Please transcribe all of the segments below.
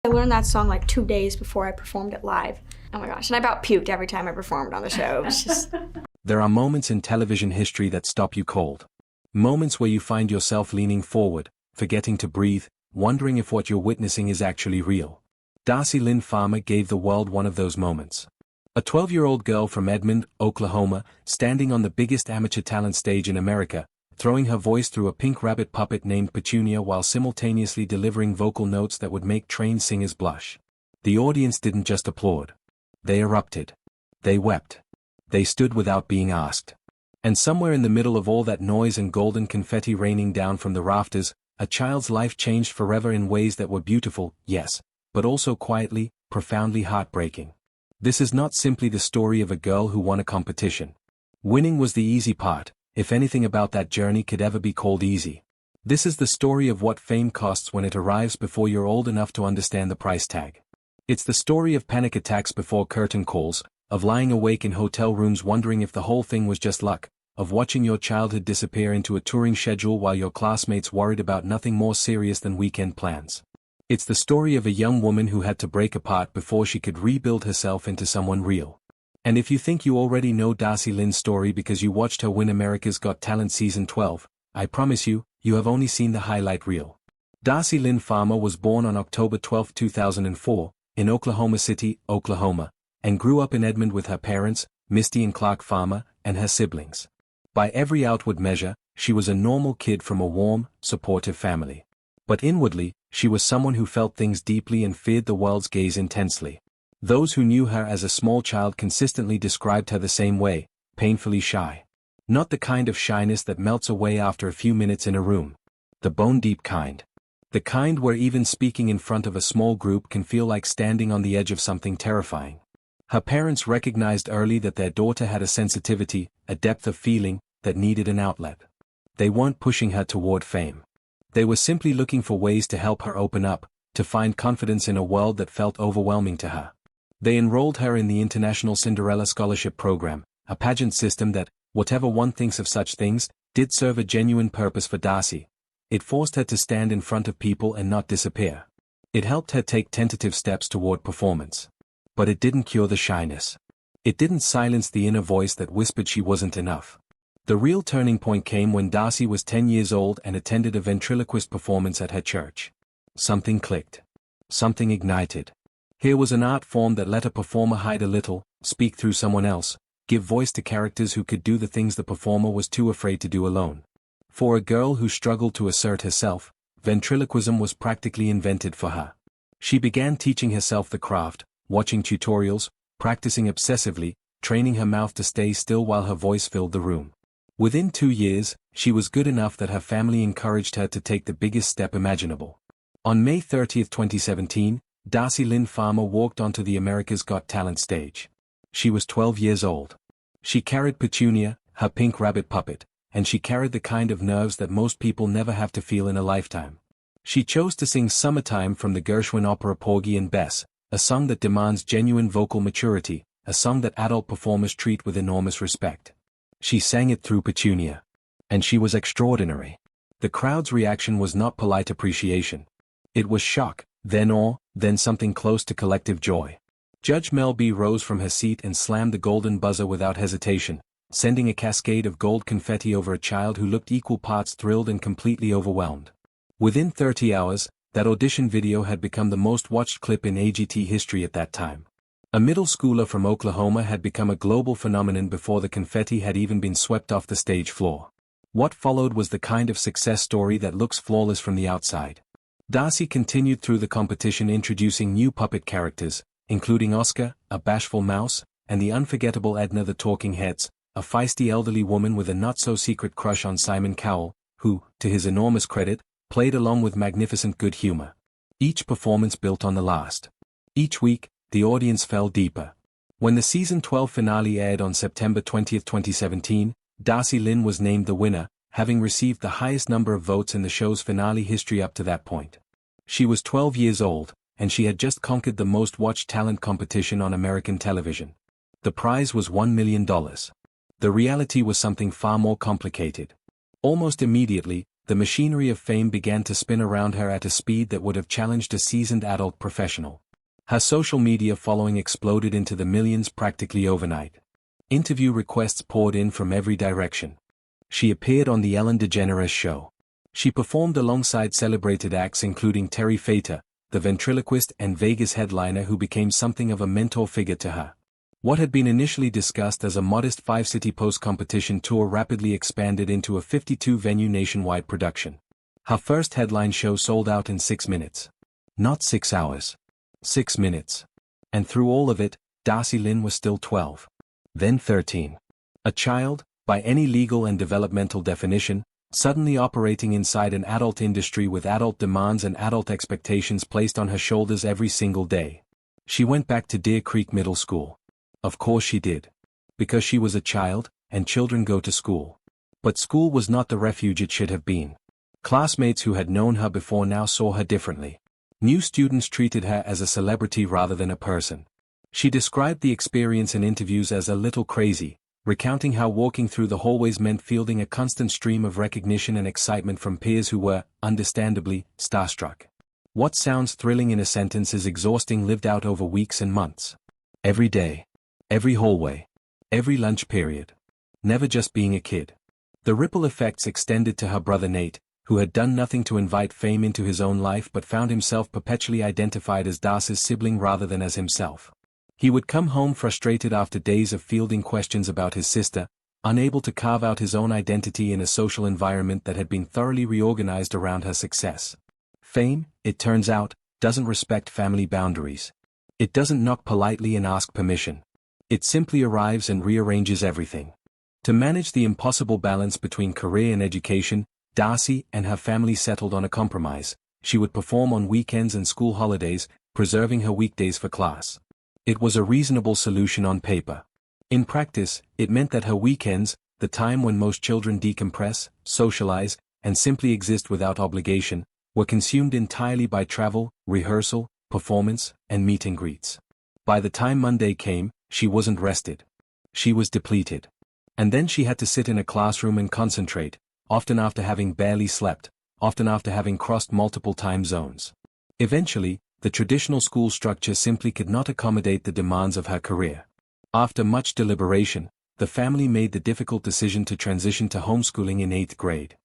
I learned that song like 2 days before I performed it live. Oh my gosh, and I about puked every time I performed on the show. It was just... There are moments in television history that stop you cold. Moments where you find yourself leaning forward, forgetting to breathe, wondering if what you're witnessing is actually real. Darci Lynne Farmer gave the world one of those moments. A 12-year-old girl from Edmond, Oklahoma, standing on the biggest amateur talent stage in America, throwing her voice through a pink rabbit puppet named Petunia while simultaneously delivering vocal notes that would make trained singers blush. The audience didn't just applaud. They erupted. They wept. They stood without being asked. And somewhere in the middle of all that noise and golden confetti raining down from the rafters, a child's life changed forever in ways that were beautiful, yes, but also quietly, profoundly heartbreaking. This is not simply the story of a girl who won a competition. Winning was the easy part, if anything about that journey could ever be called easy. This is the story of what fame costs when it arrives before you're old enough to understand the price tag. It's the story of panic attacks before curtain calls, of lying awake in hotel rooms wondering if the whole thing was just luck, of watching your childhood disappear into a touring schedule while your classmates worried about nothing more serious than weekend plans. It's the story of a young woman who had to break apart before she could rebuild herself into someone real. And if you think you already know Darci Lynne's story because you watched her win America's Got Talent Season 12, I promise you, you have only seen the highlight reel. Darci Lynne Farmer was born on October 12, 2004, in Oklahoma City, Oklahoma, and grew up in Edmond with her parents, Misty and Clark Farmer, and her siblings. By every outward measure, she was a normal kid from a warm, supportive family. But inwardly, she was someone who felt things deeply and feared the world's gaze intensely. Those who knew her as a small child consistently described her the same way, painfully shy. Not the kind of shyness that melts away after a few minutes in a room. The bone-deep kind. The kind where even speaking in front of a small group can feel like standing on the edge of something terrifying. Her parents recognized early that their daughter had a sensitivity, a depth of feeling, that needed an outlet. They weren't pushing her toward fame. They were simply looking for ways to help her open up, to find confidence in a world that felt overwhelming to her. They enrolled her in the International Cinderella Scholarship Program, a pageant system that, whatever one thinks of such things, did serve a genuine purpose for Darci. It forced her to stand in front of people and not disappear. It helped her take tentative steps toward performance. But it didn't cure the shyness. It didn't silence the inner voice that whispered she wasn't enough. The real turning point came when Darci was 10 years old and attended a ventriloquist performance at her church. Something clicked. Something ignited. Here was an art form that let a performer hide a little, speak through someone else, give voice to characters who could do the things the performer was too afraid to do alone. For a girl who struggled to assert herself, ventriloquism was practically invented for her. She began teaching herself the craft, watching tutorials, practicing obsessively, training her mouth to stay still while her voice filled the room. Within 2 years, she was good enough that her family encouraged her to take the biggest step imaginable. On May 30, 2017, Darci Lynne Farmer walked onto the America's Got Talent stage. She was 12 years old. She carried Petunia, her pink rabbit puppet, and she carried the kind of nerves that most people never have to feel in a lifetime. She chose to sing Summertime from the Gershwin opera Porgy and Bess, a song that demands genuine vocal maturity, a song that adult performers treat with enormous respect. She sang it through Petunia. And she was extraordinary. The crowd's reaction was not polite appreciation. It was shock, then awe, then something close to collective joy. Judge Mel B rose from her seat and slammed the golden buzzer without hesitation, sending a cascade of gold confetti over a child who looked equal parts thrilled and completely overwhelmed. Within 30 hours, that audition video had become the most watched clip in AGT history at that time. A middle schooler from Oklahoma had become a global phenomenon before the confetti had even been swept off the stage floor. What followed was the kind of success story that looks flawless from the outside. Darci continued through the competition introducing new puppet characters, including Oscar, a bashful mouse, and the unforgettable Edna the Talking Heads, a feisty elderly woman with a not-so-secret crush on Simon Cowell, who, to his enormous credit, played along with magnificent good humor. Each performance built on the last. Each week, the audience fell deeper. When the season 12 finale aired on September 20, 2017, Darci Lynne was named the winner, having received the highest number of votes in the show's finale history up to that point. She was 12 years old, and she had just conquered the most watched talent competition on American television. The prize was $1 million. The reality was something far more complicated. Almost immediately, the machinery of fame began to spin around her at a speed that would have challenged a seasoned adult professional. Her social media following exploded into the millions practically overnight. Interview requests poured in from every direction. She appeared on The Ellen DeGeneres Show. She performed alongside celebrated acts including Terry Fator, the ventriloquist and Vegas headliner who became something of a mentor figure to her. What had been initially discussed as a modest 5-city post-competition tour rapidly expanded into a 52-venue nationwide production. Her first headline show sold out in 6 minutes. Not 6 hours. 6 minutes. And through all of it, Darci Lynne was still 12. Then 13. A child, by any legal and developmental definition, suddenly operating inside an adult industry with adult demands and adult expectations placed on her shoulders every single day. She went back to Deer Creek Middle School. Of course she did. Because she was a child, and children go to school. But school was not the refuge it should have been. Classmates who had known her before now saw her differently. New students treated her as a celebrity rather than a person. She described the experience in interviews as a little crazy, recounting how walking through the hallways meant fielding a constant stream of recognition and excitement from peers who were, understandably, starstruck. What sounds thrilling in a sentence is exhausting lived out over weeks and months. Every day. Every hallway. Every lunch period. Never just being a kid. The ripple effects extended to her brother Nate, who had done nothing to invite fame into his own life but found himself perpetually identified as Darci's sibling rather than as himself. He would come home frustrated after days of fielding questions about his sister, unable to carve out his own identity in a social environment that had been thoroughly reorganized around her success. Fame, it turns out, doesn't respect family boundaries. It doesn't knock politely and ask permission. It simply arrives and rearranges everything. To manage the impossible balance between career and education, Darci and her family settled on a compromise. She would perform on weekends and school holidays, preserving her weekdays for class. It was a reasonable solution on paper. In practice, it meant that her weekends, the time when most children decompress, socialize, and simply exist without obligation, were consumed entirely by travel, rehearsal, performance, and meet and greets. By the time Monday came, she wasn't rested. She was depleted. And then she had to sit in a classroom and concentrate, often after having barely slept, often after having crossed multiple time zones. Eventually, the traditional school structure simply could not accommodate the demands of her career. After much deliberation, the family made the difficult decision to transition to homeschooling in 8th grade.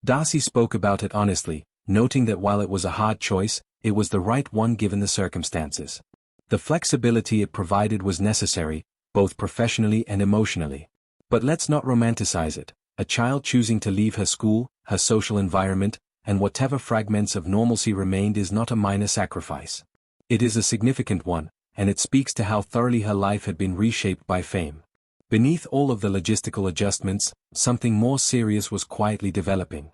Darci spoke about it honestly, noting that while it was a hard choice, it was the right one given the circumstances. The flexibility it provided was necessary, both professionally and emotionally. But let's not romanticize it. A child choosing to leave her school, her social environment, and whatever fragments of normalcy remained is not a minor sacrifice. It is a significant one, and it speaks to how thoroughly her life had been reshaped by fame. Beneath all of the logistical adjustments, something more serious was quietly developing.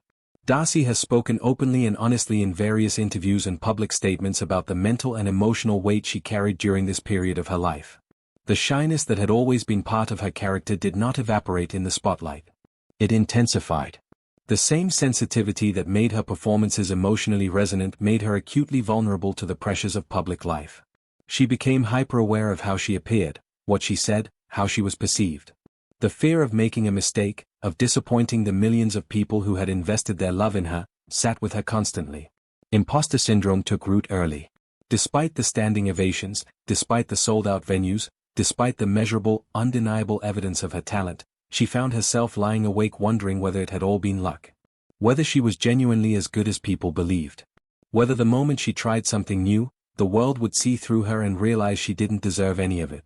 Darci has spoken openly and honestly in various interviews and public statements about the mental and emotional weight she carried during this period of her life. The shyness that had always been part of her character did not evaporate in the spotlight. It intensified. The same sensitivity that made her performances emotionally resonant made her acutely vulnerable to the pressures of public life. She became hyper-aware of how she appeared, what she said, how she was perceived. The fear of making a mistake, of disappointing the millions of people who had invested their love in her, sat with her constantly. Imposter syndrome took root early. Despite the standing ovations, despite the sold-out venues, despite the measurable, undeniable evidence of her talent, she found herself lying awake wondering whether it had all been luck. Whether she was genuinely as good as people believed. Whether the moment she tried something new, the world would see through her and realize she didn't deserve any of it.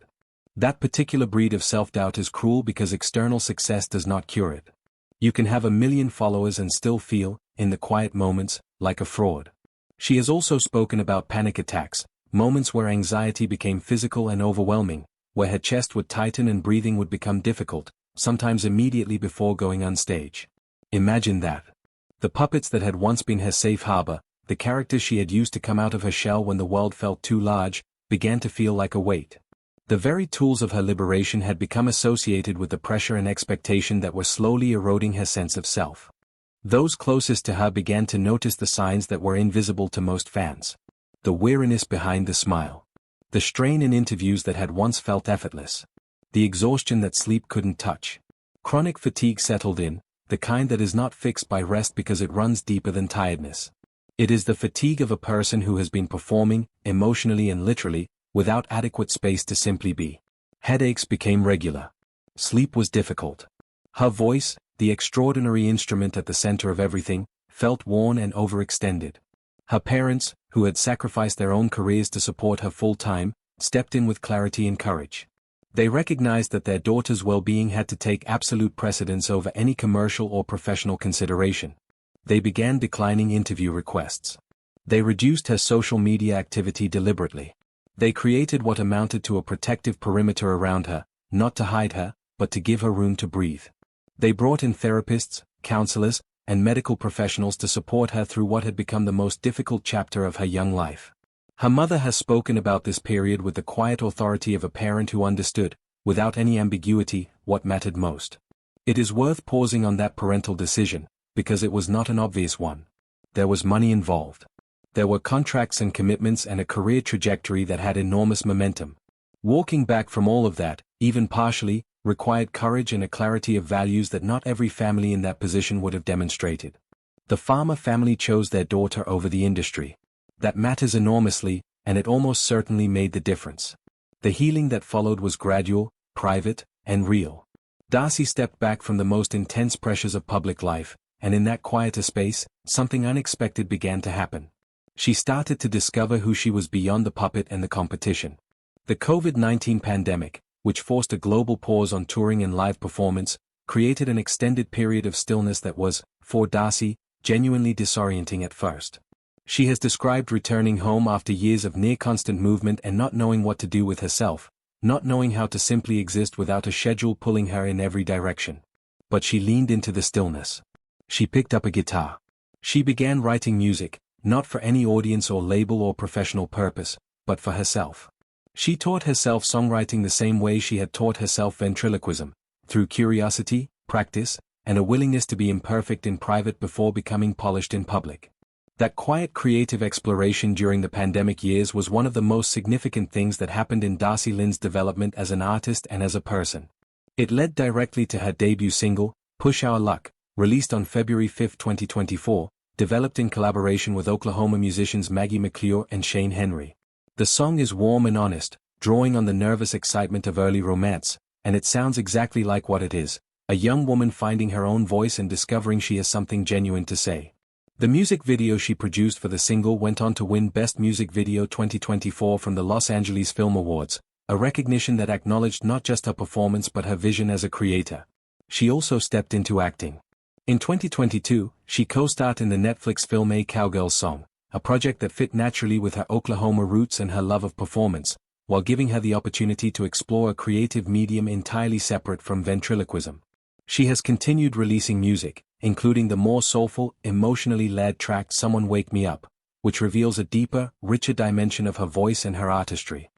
That particular breed of self-doubt is cruel because external success does not cure it. You can have 1 million followers and still feel, in the quiet moments, like a fraud. She has also spoken about panic attacks, moments where anxiety became physical and overwhelming, where her chest would tighten and breathing would become difficult, sometimes immediately before going on stage. Imagine that. The puppets that had once been her safe harbor, the characters she had used to come out of her shell when the world felt too large, began to feel like a weight. The very tools of her liberation had become associated with the pressure and expectation that were slowly eroding her sense of self. Those closest to her began to notice the signs that were invisible to most fans. The weariness behind the smile. The strain in interviews that had once felt effortless. The exhaustion that sleep couldn't touch. Chronic fatigue settled in, the kind that is not fixed by rest because it runs deeper than tiredness. It is the fatigue of a person who has been performing, emotionally and literally, without adequate space to simply be. Headaches became regular. Sleep was difficult. Her voice, the extraordinary instrument at the center of everything, felt worn and overextended. Her parents, who had sacrificed their own careers to support her full-time, stepped in with clarity and courage. They recognized that their daughter's well-being had to take absolute precedence over any commercial or professional consideration. They began declining interview requests. They reduced her social media activity deliberately. They created what amounted to a protective perimeter around her, not to hide her, but to give her room to breathe. They brought in therapists, counselors, and medical professionals to support her through what had become the most difficult chapter of her young life. Her mother has spoken about this period with the quiet authority of a parent who understood, without any ambiguity, what mattered most. It is worth pausing on that parental decision, because it was not an obvious one. There was money involved. There were contracts and commitments and a career trajectory that had enormous momentum. Walking back from all of that, even partially, required courage and a clarity of values that not every family in that position would have demonstrated. The farmer family chose their daughter over the industry. That matters enormously, and it almost certainly made the difference. The healing that followed was gradual, private, and real. Darci stepped back from the most intense pressures of public life, and in that quieter space, something unexpected began to happen. She started to discover who she was beyond the puppet and the competition. The COVID-19 pandemic, which forced a global pause on touring and live performance, created an extended period of stillness that was, for Darci, genuinely disorienting at first. She has described returning home after years of near-constant movement and not knowing what to do with herself, not knowing how to simply exist without a schedule pulling her in every direction. But she leaned into the stillness. She picked up a guitar. She began writing music, not for any audience or label or professional purpose, but for herself. She taught herself songwriting the same way she had taught herself ventriloquism, through curiosity, practice, and a willingness to be imperfect in private before becoming polished in public. That quiet creative exploration during the pandemic years was one of the most significant things that happened in Darci Lynne's development as an artist and as a person. It led directly to her debut single, Push Our Luck, released on February 5, 2024, developed in collaboration with Oklahoma musicians Maggie McClure and Shane Henry. The song is warm and honest, drawing on the nervous excitement of early romance, and it sounds exactly like what it is, a young woman finding her own voice and discovering she has something genuine to say. The music video she produced for the single went on to win Best Music Video 2024 from the Los Angeles Film Awards, a recognition that acknowledged not just her performance but her vision as a creator. She also stepped into acting. In 2022, she co-starred in the Netflix film A Cowgirl Song, a project that fit naturally with her Oklahoma roots and her love of performance, while giving her the opportunity to explore a creative medium entirely separate from ventriloquism. She has continued releasing music, including the more soulful, emotionally led track Someone Wake Me Up, which reveals a deeper, richer dimension of her voice and her artistry.